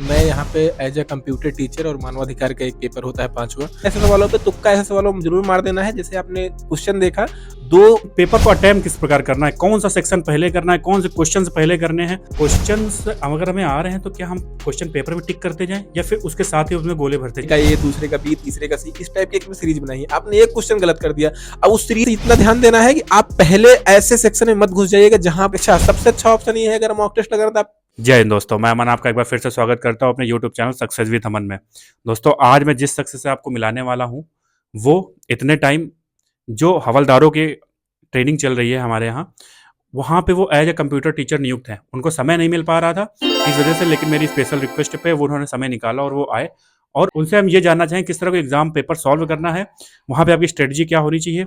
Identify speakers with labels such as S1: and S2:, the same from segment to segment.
S1: मैं यहाँ पे एज ए कंप्यूटर टीचर और मानवाधिकार का एक पेपर होता है 5वां। ऐसे सवालों पे तुक्का ऐसे सवालों में जरूर मार देना है। जैसे आपने क्वेश्चन देखा, दो
S2: पेपर को अटेम्प्ट किस प्रकार करना है, कौन सा सेक्शन पहले करना है, कौन से क्वेश्चंस पहले करने हैं। क्वेश्चंस अगर हमें आ रहे हैं तो क्या हम क्वेश्चन पेपर में टिक करते जाएं या फिर उसके साथ ही उसमें गोले भरते
S1: का
S2: जाएं।
S1: ए, दूसरे का बी, तीसरे का सी, इस टाइप की एक सीरीज बनाई है। आपने एक क्वेश्चन गलत कर दिया, अब उस सीरीज इतना ध्यान देना है कि आप पहले ऐसे सेक्शन में मत घुस जाइएगा जहां अच्छा सबसे अच्छा ऑप्शन ये है अगर मॉक टेस्ट लगा तो आप।
S2: जय हिंद दोस्तों, मैं अमन आपका एक बार फिर से स्वागत करता हूं अपने यूट्यूब चैनल सक्सेस विद अमन में। दोस्तों, आज मैं जिस सक्सेस से आपको मिलाने वाला हूं वो इतने टाइम जो हवलदारों की ट्रेनिंग चल रही है हमारे यहाँ, वहाँ पे वो एज ए कंप्यूटर टीचर नियुक्त हैं। उनको समय नहीं मिल पा रहा था इस वजह से, लेकिन मेरी स्पेशल रिक्वेस्ट पे वो उन्होंने समय निकाला और वो आए। और उनसे हम ये जानना चाहें किस तरह का एग्जाम पेपर सॉल्व करना है, वहाँ पे आपकी स्ट्रेटजी क्या होनी चाहिए,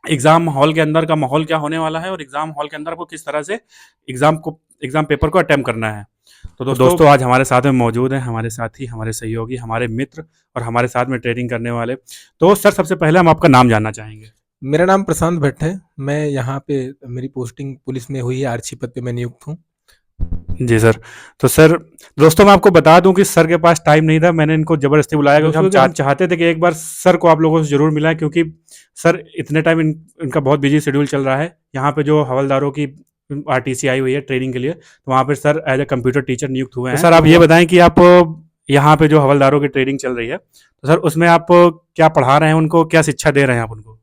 S2: एग्जाम हॉल के अंदर का माहौल क्या होने वाला है और एग्जाम हॉल के अंदर आपको किस तरह से एग्जाम पेपर को अटेम्प्ट करना है। तो दोस्तों आज हमारे साथ में मौजूद हैं हमारे साथी, हमारे सहयोगी, हमारे मित्र और हमारे साथ में ट्रेनिंग करने वाले। तो सर, सबसे पहले हम आपका नाम जानना चाहेंगे।
S1: मेरा नाम प्रशांत भट्ट है। मैं यहाँ पे मेरी पोस्टिंग पुलिस में हुई है, आरक्षी पद पे मैं नियुक्त हूँ।
S2: जी सर। तो सर, दोस्तों मैं आपको बता दूं कि सर के पास टाइम नहीं था, मैंने इनको जबरदस्ती बुलाया क्योंकि हम चाहते थे कि एक बार सर को आप लोगों से जरूर मिलाएं, क्योंकि सर इतने टाइम इनका बहुत बिजी शेड्यूल चल रहा है। यहाँ पे जो हवलदारों की आरटीसी आई हुई है ट्रेनिंग के लिए, तो वहाँ पे sir as a computer teacher नियुक्त हुए हैं। तो सर आप ये बताएं कि आप यहाँ पे जो हवलदारों की ट्रेनिंग चल रही है, तो सर उसमें आप क्या पढ़ा रहे हैं उनको, क्या शिक्षा दे रहे हैं आप उनको।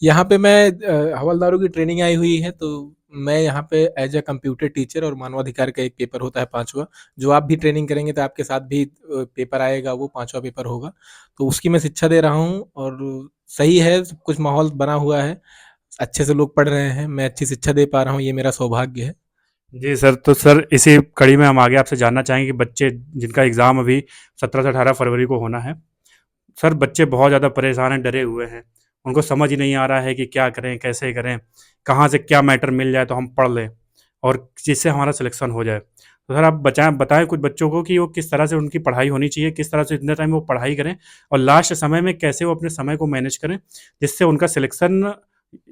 S1: यहाँ पे मैं हवलदारों की ट्रेनिंग आई हुई है, तो मैं यहाँ पे एज ए कंप्यूटर टीचर और मानवाधिकार का एक पेपर होता है 5वां। जो आप भी ट्रेनिंग करेंगे तो आपके साथ भी पेपर आएगा, वो 5वां पेपर होगा। तो उसकी मैं शिक्षा दे रहा हूँ और सही है, सब कुछ माहौल बना हुआ है, अच्छे से लोग पढ़ रहे हैं, मैं अच्छी शिक्षा दे पा रहा हूँ, ये मेरा सौभाग्य है।
S2: जी सर। तो सर इसी कड़ी में हम आगे आपसे जानना चाहेंगे कि बच्चे जिनका एग्ज़ाम अभी 17 से 18 फरवरी को होना है, सर बच्चे बहुत ज़्यादा परेशान हैं, डरे हुए हैं। उनको समझ ही नहीं आ रहा है कि क्या करें, कैसे करें, कहाँ से क्या मैटर मिल जाए तो हम पढ़ लें और जिससे हमारा सिलेक्शन हो जाए। तो सर आप बताएं कुछ बच्चों को कि वो किस तरह से उनकी पढ़ाई होनी चाहिए, किस तरह से इतने टाइम वो पढ़ाई करें और लास्ट समय में कैसे वो अपने समय को मैनेज करें जिससे उनका सिलेक्शन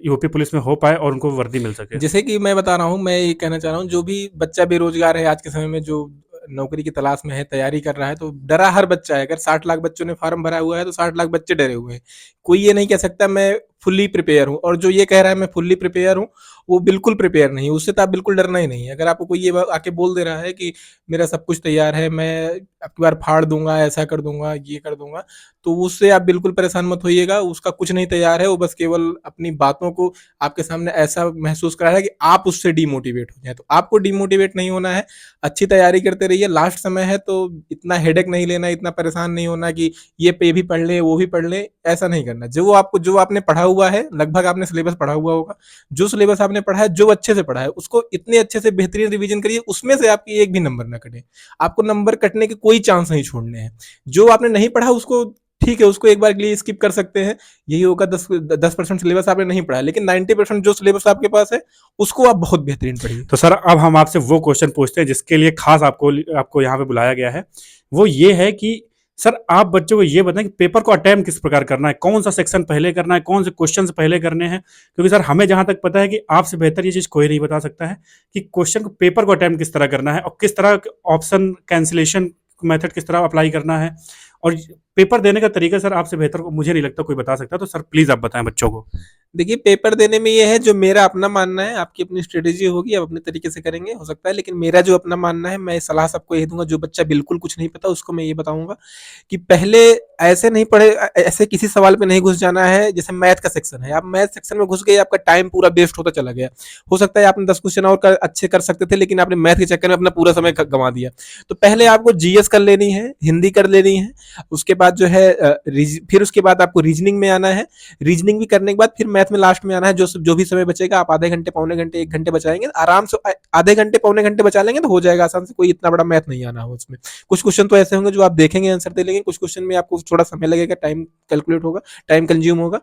S2: यूपी पुलिस में हो पाए और उनको वर्दी मिल सके।
S1: जैसे कि मैं बता रहा हूँ, मैं ये कहना चाह रहा हूँ, जो भी बच्चा बेरोजगार है आज के समय में, जो नौकरी की तलाश में है, तैयारी कर रहा है, तो डरा हर बच्चा है। अगर 60 लाख बच्चों ने फॉर्म भरा हुआ है तो 60 लाख बच्चे डरे हुए हैं। कोई ये नहीं कह सकता मैं फुल्ली प्रिपेयर हूँ, और जो ये कह रहा है मैं फुल्ली प्रिपेयर हूँ, वो बिल्कुल प्रिपेयर नहीं है। उससे तो आप बिल्कुल डरना ही नहीं है। अगर आपको कोई ये आके बोल दे रहा है कि मेरा सब कुछ तैयार है, मैं आपकी बार फाड़ दूंगा, ऐसा कर दूंगा, ये कर दूंगा, तो उससे आप बिल्कुल परेशान मत होइएगा। उसका कुछ नहीं तैयार है, वो बस केवल अपनी बातों को आपके सामने ऐसा महसूस करा है कि आप उससे डिमोटिवेट हो जाए। तो आपको डिमोटिवेट नहीं होना है, अच्छी तैयारी करते रहिए। लास्ट समय है तो इतना हेडेक नहीं लेना, इतना परेशान नहीं होना कि ये पे भी पढ़ ले, वो भी पढ़ ले, ऐसा नहीं करना। जो आपने पढ़ा हुआ है, लगभग आपने सिलेबस पढ़ा हुआ होगा, जो सिलेबस आपने पढ़ा है, जो अच्छे से पढ़ा है, उसको इतने अच्छे से बेहतरीन रिवीजन करिए, उसमें से आपकी एक भी नंबर ना कटे। आपको नंबर कटने के कोई चांस नहीं छोड़ने हैं। जो आपने नहीं पढ़ा उसको ठीक है, उसको एक बार के लिए स्किप कर सकते हैं। यही होगा 10% सिलेबस आपने नहीं पढ़ा, लेकिन 90% जो सिलेबस आपके पास है उसको आप बहुत बेहतरीन पढ़िए।
S2: तो सर अब हम आपसे वो क्वेश्चन पूछते हैं जिसके लिए खास आपको यहाँ पे बुलाया गया है। वो ये है कि सर आप बच्चों को ये बताएं कि पेपर को अटेम्प्ट किस प्रकार करना है, कौन सा सेक्शन पहले करना है, कौन से क्वेश्चन पहले करने हैं। क्योंकि सर हमें जहां तक पता है कि आपसे बेहतर ये चीज कोई नहीं बता सकता है कि क्वेश्चन को पेपर को अटेम्प्ट किस तरह करना है और किस तरह ऑप्शन कैंसिलेशन मेथड किस तरह अप्लाई करना है और पेपर देने का तरीका सर आपसे बेहतर मुझे नहीं लगता कोई बता सकता। तो सर प्लीज आप बताएं बच्चों को।
S1: देखिए, पेपर देने में ये है, जो मेरा अपना मानना है, आपकी अपनी स्ट्रेटेजी होगी, आप अपने तरीके से करेंगे, हो सकता है, लेकिन मेरा जो अपना मानना है, मैं सलाह सबको यही दूंगा। जो बच्चा बिल्कुल कुछ नहीं पता उसको मैं ये बताऊंगा कि पहले ऐसे नहीं पढ़े, ऐसे किसी सवाल पे नहीं घुस जाना है। जैसे मैथ का सेक्शन है, आप मैथ सेक्शन में घुस गए, आपका टाइम पूरा वेस्ट होता चला गया। हो सकता है आपने 10 क्वेश्चन और अच्छे कर सकते थे, लेकिन आपने मैथ के चक्कर में अपना पूरा समय गंवा दिया। तो पहले आपको जीएस कर लेनी है, हिंदी कर लेनी है, उसके बाद जो है फिर उसके बाद आपको रीजनिंग में आना है। रीजनिंग भी करने के बाद फिर मैथ में लास्ट में आना है। जो भी समय बचेगा, आप आधे घंटे, पौने घंटे, 1 घंटे बचाएंगे आराम से। आधे घंटे, पौने घंटे बचा लेंगे तो हो जाएगा आसान से। कोई इतना बड़ा मैथ नहीं आना हो उसमें। कुछ क्वेश्चन तो ऐसे होंगे जो आप देखेंगे आंसर दे लेंगे, कुछ क्वेश्चन में आपको थोड़ा समय लगेगा, टाइम कैलकुलेट होगा, टाइम कंज्यूम होगा।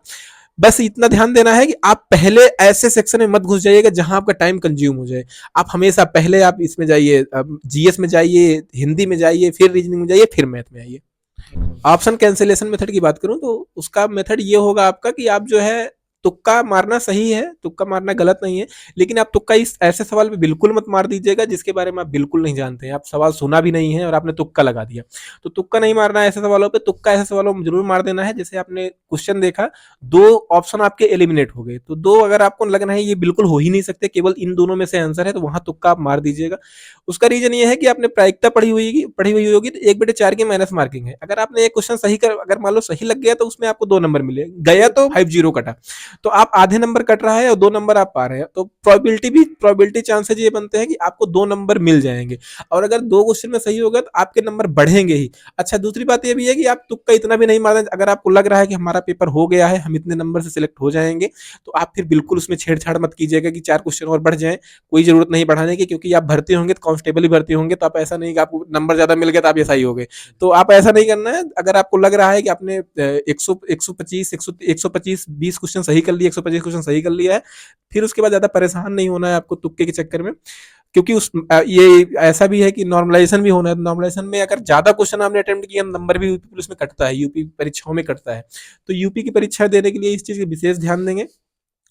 S1: बस इतना ध्यान देना है कि आप पहले ऐसे सेक्शन में मत घुस जाइएगा जहां आपका टाइम कंज्यूम हो जाए। आप हमेशा पहले आप इसमें जाइए, जीएस में जाइए, हिंदी में जाइए, फिर रीजनिंग में जाइए, फिर मैथ में आइए। ऑप्शन कैंसिलेशन मेथड की बात करूं तो उसका मेथड ये होगा आपका कि आप जो है तुक्का मारना सही है, तुक्का मारना गलत नहीं है, लेकिन आप तुक्का इस ऐसे सवाल पे बिल्कुल मत मार दीजिएगा जिसके बारे में आप बिल्कुल नहीं जानते हैं, आप सवाल सुना भी नहीं है और आपने तुक्का लगा दिया। तो तुक्का नहीं मारना है ऐसे सवालों पे, तुक्का ऐसे सवालों में जरूर मार देना है जैसे आपने क्वेश्चन देखा, दो ऑप्शन आपके एलिमिनेट हो गए, तो दो अगर आपको लग रहा है ये बिल्कुल हो ही नहीं सकते, केवल इन दोनों में से आंसर है, तो वहां तुक्का आप मार दीजिएगा। उसका रीजन ये है कि आपने प्रायिकता पढ़ी हुई होगी, तो 1/4 की माइनस मार्किंग है। अगर आपने एक क्वेश्चन सही कर, अगर मान लो सही लग गया तो उसमें आपको 2 नंबर मिले, गया तो 50 कटा, तो आप आधे नंबर कट रहा है और 2 नंबर आप पा रहे हैं, तो प्रोबेबिलिटी चांसेज ये बनते हैं कि आपको 2 नंबर मिल जाएंगे। और अगर 2 क्वेश्चन में सही होगा तो आपके नंबर बढ़ेंगे ही। अच्छा, दूसरी बात ये भी है कि आप तुक्का इतना भी नहीं मारना, अगर आपको लग रहा है कि हमारा पेपर हो गया है, हम इतने नंबर से सिलेक्ट हो जाएंगे, तो आप फिर बिल्कुल उसमें छेड़छाड़ मत कीजिएगा कि 4 क्वेश्चन और बढ़ जाएं, कोई जरूरत नहीं बढ़ाने की, क्योंकि आप भर्ती होंगे तो कांस्टेबल ही भर्ती होंगे, तो आप ऐसा नहीं कि आपको नंबर ज्यादा मिल गया तो आप ऐसा ही हो गए, तो आप ऐसा नहीं करना है। अगर आपको लग रहा है कि आपने 125 20 क्वेश्चन सही कर लिए, 125 क्वेश्चन सही कर लिया है, फिर उसके बाद ज्यादा परेशान नहीं होना है आपको तुक्के के चक्कर में, क्योंकि ये ऐसा भी है कि नॉर्मलाइजेशन भी होना है, नॉर्मलाइजेशन में अगर ज्यादा क्वेश्चन आपने अटेम्प्ट किया, नंबर भी यूपी पुलिस में कटता है, यूपी परीक्षाओं में कटता है, तो यूपी की परीक्षा देने के लिए इस चीज का विशेष ध्यान देंगे।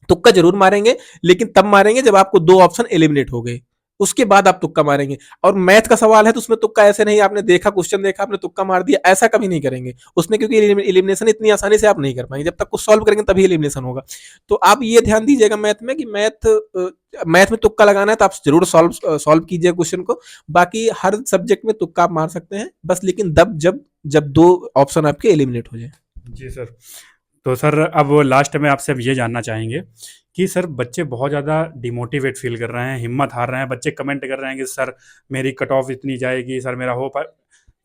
S1: तुक्का जरूर मारेंगे, लेकिन तब मारेंगे जब आपको 2 ऑप्शन एलिमिनेट हो गए, उसके बाद आप तुक्का मारेंगे। और मैथ का सवाल है तो उसमें तुक्का ऐसे नहीं, आपने देखा क्वेश्चन देखा आपने तुक्का मार दिया, ऐसा कभी नहीं करेंगे उसमें, क्योंकि एलिमिनेशन इतनी आसानी से आप नहीं कर पाएंगे, जब तक कुछ सॉल्व करेंगे तभी एलिमिनेशन होगा। तो आप ये ध्यान दीजिएगा मैथ में कि मैथ में तुक्का लगाना है तो आप जरूर सॉल्व सॉल्व कीजिए क्वेश्चन को। बाकी हर सब्जेक्ट में तुक्का आप मार सकते हैं, बस लेकिन तब जब जब 2 ऑप्शन आपके एलिमिनेट हो जाए।
S2: जी सर। तो सर अब लास्ट में आपसे अब ये जानना चाहेंगे कि सर बच्चे बहुत ज़्यादा डिमोटिवेट फील कर रहे हैं, हिम्मत हार रहे हैं, बच्चे कमेंट कर रहे हैं कि सर मेरी कट ऑफ इतनी जाएगी, सर मेरा हो पाए,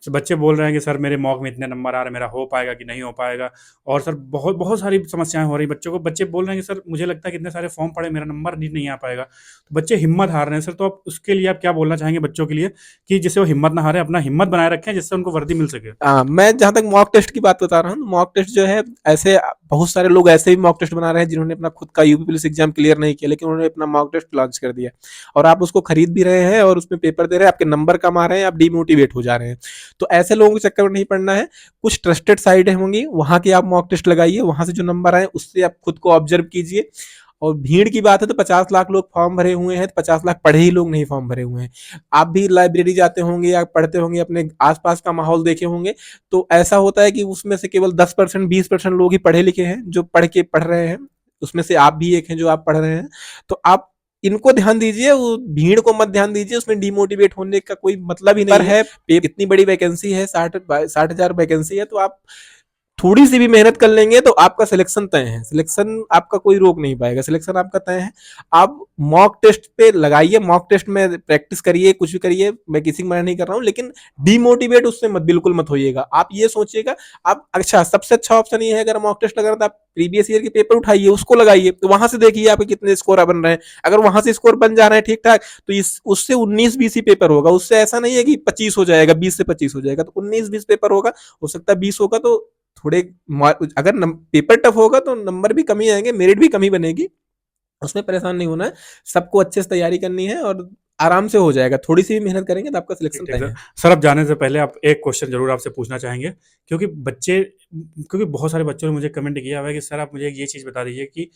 S2: बच्चे बोल रहे हैं कि सर मेरे मॉक में इतने नंबर आ रहे हैं, मेरा हो पाएगा कि नहीं हो पाएगा। और सर बहुत बहुत सारी समस्याएं हो रही बच्चों को, बच्चे बोल रहे हैं कि सर मुझे लगता है कि इतने सारे फॉर्म पड़े मेरा नंबर नहीं आ पाएगा, तो बच्चे हिम्मत हार रहे हैं सर। तो आप उसके लिए आप क्या बोलना चाहेंगे बच्चों के लिए कि जिससे वो हिम्मत ना हारे, अपना हिम्मत बनाए रखें जिससे उनको वर्दी मिल सके।
S1: मैं जहां तक मॉक टेस्ट की बात बता रहा हूँ, मॉक टेस्ट जो है ऐसे बहुत सारे लोग ऐसे भी मॉक टेस्ट बना रहे हैं जिन्होंने अपना खुद का यूपी पुलिस एग्जाम क्लियर नहीं किया, लेकिन उन्होंने अपना मॉक टेस्ट लॉन्च कर दिया और आप उसको खरीद भी रहे हैं और उसमें पेपर दे रहे हैं, आपके नंबर कम आ रहे हैं, आप डिमोटिवेट हो जा रहे हैं। तो ऐसे लोगों के चक्कर में नहीं पड़ना है, कुछ ट्रस्टेड साइटें होंगी वहां की आप मॉक टेस्ट लगाइए, वहां से जो नंबर आए उससे आप खुद को ऑब्जर्व कीजिए। और भीड़ की बात है तो 50 लाख लोग फॉर्म भरे हुए हैं, तो 50 लाख पढ़े ही लोग नहीं फॉर्म भरे हुए हैं। आप भी लाइब्रेरी जाते होंगे या पढ़ते होंगे, अपने आसपास का माहौल देखे होंगे, तो ऐसा होता है कि उसमें से केवल 10% 20% लोग ही पढ़े लिखे हैं जो पढ़ रहे हैं, उसमें से आप भी एक हैं जो आप पढ़ रहे हैं। तो आप इनको ध्यान दीजिए, वो भीड़ को मत ध्यान दीजिए, उसमें डिमोटिवेट होने का कोई मतलब ही नहीं है। इतनी बड़ी वैकेंसी है, 60,000 वैकेंसी है, तो आप थोड़ी सी भी मेहनत कर लेंगे तो आपका सिलेक्शन तय है, सिलेक्शन आपका कोई रोक नहीं पाएगा, सिलेक्शन आपका तय है। आप मॉक टेस्ट पे लगाइए, मॉक टेस्ट में प्रैक्टिस करिए, कुछ भी करिए, मैं किसी को मना नहीं कर रहा हूँ, लेकिन डिमोटिवेट उससे मत बिल्कुल मत होइएगा। आप ये सोचिएगा, आप अच्छा सबसे अच्छा ऑप्शन ये है, अगर मॉक टेस्ट लगा रहा था, आप प्रीवियस ईयर के पेपर उठाइए, उसको लगाइए, तो वहां से देखिए आपके कितने स्कोर बन रहे हैं। अगर वहां से स्कोर बन जा रहे हैं ठीक ठाक, तो इस उससे 19-20 ही पेपर होगा, उससे ऐसा नहीं है कि 25 हो जाएगा, 20 से 25 हो जाएगा, तो 19-20 पेपर होगा, हो सकता है 20 होगा, तो थोड़े अगर पेपर टफ होगा तो नंबर भी कमी आएंगे, मेरिट भी कमी बनेगी, उसमें परेशान नहीं होना है। सबको अच्छे से तैयारी करनी है और आराम से हो जाएगा, थोड़ी सी भी मेहनत करेंगे तो आपका
S2: ठीक
S1: सिलेक्शन
S2: ठीक
S1: तय
S2: सर।
S1: है।
S2: सर अब जाने से पहले आप एक क्वेश्चन जरूर आपसे पूछना चाहेंगे, क्योंकि बच्चे, क्योंकि बहुत सारे बच्चों ने मुझे कमेंट किया हुआ है कि सर आप मुझे ये चीज़ बता दीजिए कि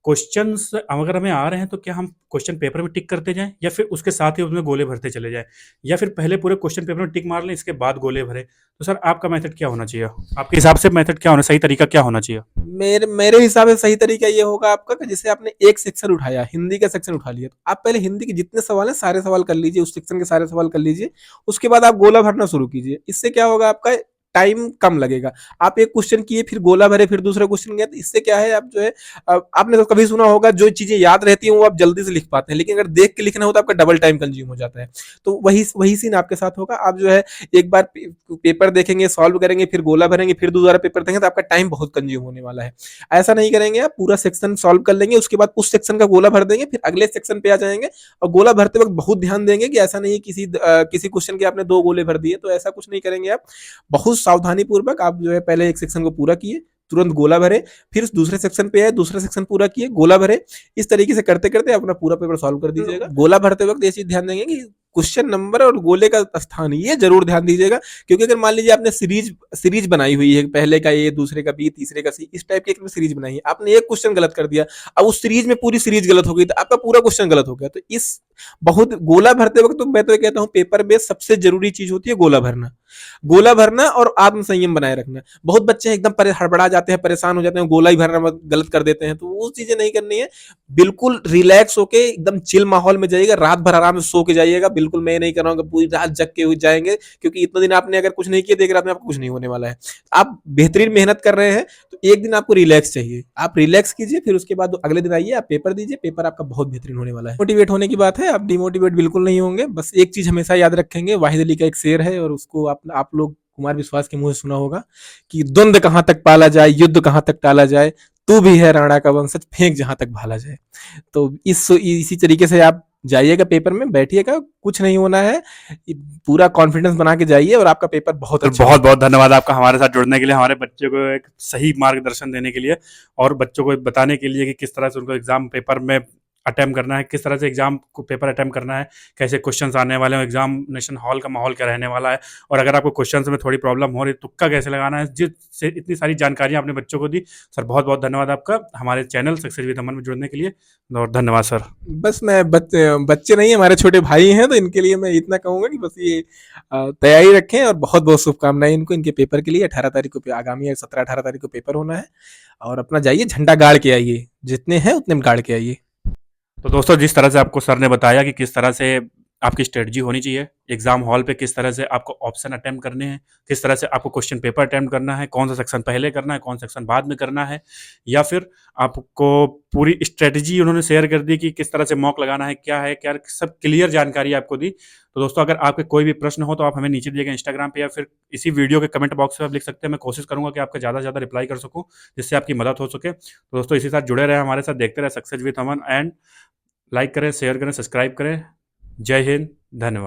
S2: क्वेश्चंस अगर हमें आ रहे हैं तो क्या हम क्वेश्चन पेपर में टिक करते जाएं या फिर उसके साथ ही उसमें गोले भरते चले जाएं, या फिर पहले पूरे क्वेश्चन पेपर में टिक मार लें इसके बाद गोले भरें। तो सर आपका मेथड क्या होना चाहिए, आपके हिसाब से मेथड क्या होना, सही तरीका क्या होना चाहिए।
S1: मेरे मेरे हिसाब से सही तरीका ये होगा आपका कि जैसे आपने एक सेक्शन उठाया, हिंदी का सेक्शन उठा लिया, तो आप पहले हिंदी के जितने सवाल हैं सारे सवाल कर लीजिए, उस सेक्शन के सारे सवाल कर लीजिए, उसके बाद आप गोला भरना शुरू कीजिए। इससे क्या होगा, आपका टाइम कम लगेगा। आप एक क्वेश्चन किए, फिर गोला भरे, फिर दूसरा क्वेश्चन गया, तो इससे क्या है, आप जो है आपने तो कभी सुना होगा, जो चीजें याद रहती हैं वो आप जल्दी से लिख पाते हैं, लेकिन अगर देख के लिखना होता है आपका डबल टाइम कंज्यूम हो जाता है। तो वही वही सीन आपके साथ होगा। आप जो है एक बार पेपर देखेंगे, सॉल्व करेंगे, फिर गोला भरेंगे, फिर दोबारा पेपर देंगे, तो आपका टाइम बहुत कंज्यूम होने वाला है। ऐसा नहीं करेंगे, आप पूरा सेक्शन सॉल्व कर लेंगे, उसके बाद उस सेक्शन का गोला भर देंगे, फिर अगले सेक्शन पे आ जाएंगे। और गोला भरते वक्त बहुत ध्यान देंगे कि ऐसा नहीं किसी क्वेश्चन के आपने 2 गोले भर दिए, तो ऐसा कुछ नहीं करेंगे। आप बहुत सावधानी पूर्वक आप जो है पहले एक सेक्शन को पूरा किए, तुरंत गोला भरे, फिर दूसरे सेक्शन पे आए, दूसरा सेक्शन पूरा किए, गोला भरे। इस तरीके से करते करते अपना पूरा पेपर सॉल्व कर दीजिएगा। गोला भरते वक्त ये चीज ध्यान देंगे कि क्वेश्चन नंबर और गोले का स्थान, ये जरूर ध्यान दीजिएगा। क्योंकि अगर मान लीजिए आपने सीरीज सीरीज बनाई हुई है, पहले का ए, दूसरे का बी, तीसरे का सी, इस टाइप की एक सीरीज बनाई है, आपने एक क्वेश्चन गलत कर दिया, अब उस सीरीज में पूरी सीरीज गलत हो गई, तो आपका पूरा क्वेश्चन गलत हो गया। तो इस बहुत गोला भरते वक्त तो मैं तो कहता हूँ पेपर में सबसे जरूरी चीज होती है गोला भरना। गोला भरना और आत्म संयम बनाए रखना। बहुत बच्चे एकदम हड़बड़ा जाते हैं, परेशान हो जाते हैं, गोला ही भरना गलत कर देते हैं, तो वो चीजें नहीं करनी है। बिल्कुल रिलैक्स होके एकदम चिल माहौल में जाइएगा, रात भर आराम से सो के जाइएगा। बिल्कुल मैं नहीं कर रहा हूँ पूरी रात जग के जाएंगे, क्योंकि इतना दिन आपने अगर कुछ नहीं किया, देख रात में आपको कुछ नहीं होने वाला है। आप बेहतरीन मेहनत कर रहे हैं, तो एक दिन आपको रिलैक्स चाहिए, आप रिलैक्स कीजिए, फिर उसके बाद अगले दिन आइए, आप पेपर दीजिए, पेपर आपका बहुत बेहतरीन होने वाला है। मोटिवेट होने की बात है, आप डिमोटिवेट बिल्कुल नहीं होंगे। बस एक चीज हमेशा याद रखेंगे, वाहिद अली का एक शेर है, और उसको आप लोग कुमार विश्वास के मुंह से सुना होगा कि द्वंद कहां तक पाला जाए, युद्ध कहां तक टाला जाए, तू भी है राणा का वंशज, फेंक जहां तक भाला जाए। तो इसी तरीके से आप जाइएगा, पेपर में बैठिएगा, कुछ नहीं होना है, पूरा कॉन्फिडेंस बना के जाइए और आपका पेपर बहुत
S2: तो
S1: अच्छा
S2: बहुत बहुत धन्यवाद आपका हमारे साथ जुड़ने के लिए, हमारे बच्चे को एक सही मार्गदर्शन देने के लिए और बच्चों को बताने के लिए कि किस तरह से उनको एग्जाम पेपर में अटेम्प्ट करना है, किस तरह से एग्जाम को पेपर अटेम्प्ट करना है, कैसे क्वेश्चंस आने वाले हैं, एग्जामिनेशन हॉल का माहौल क्या रहने वाला है, और अगर आपको क्वेश्चंस में थोड़ी प्रॉब्लम हो रही है तुक्का कैसे लगाना है, जिससे इतनी सारी जानकारियां आपने बच्चों को दी। सर बहुत बहुत धन्यवाद आपका हमारे चैनल सक्सेस विद अमन में जुड़ने के लिए, और धन्यवाद सर।
S1: बस मैं बच्चे नहीं, हमारे छोटे भाई हैं, तो इनके लिए मैं इतना कहूंगा कि बस ये तैयारी रखें, और बहुत बहुत शुभकामनाएं इनको इनके पेपर के लिए। 18 तारीख को आगामी 17-18 तारीख को पेपर होना है, और अपना जाइए झंडा गाड़ के आइए, जितने हैं उतने गाड़ के आइए।
S2: तो दोस्तों जिस तरह से आपको सर ने बताया कि किस तरह से आपकी स्ट्रेटजी होनी चाहिए एग्जाम हॉल पे, किस तरह से आपको ऑप्शन अटेम्प्ट करने हैं, किस तरह से आपको क्वेश्चन पेपर अटेम्प्ट करना है, कौन सा सेक्शन पहले करना है, कौन सा सेक्शन बाद में करना है, या फिर आपको पूरी स्ट्रेटजी उन्होंने शेयर कर दी कि किस तरह से मॉक लगाना है, क्या है क्या, सब क्लियर जानकारी आपको दी। तो दोस्तों अगर आपके कोई भी प्रश्न हो तो आप हमें नीचे दिए गए इंस्टाग्राम पे या फिर इसी वीडियो के कमेंट बॉक्स में आप लिख सकते हैं। मैं कोशिश करूंगा कि आपका ज़्यादा से ज़्यादा रिप्लाई कर सकूं, जिससे आपकी मदद हो सके। तो दोस्तों इसी साथ जुड़े रहे हमारे साथ, देखते रहे success with Aman, and like करें, शेयर करें, सब्सक्राइब करें। जय हिंद, धन्यवाद।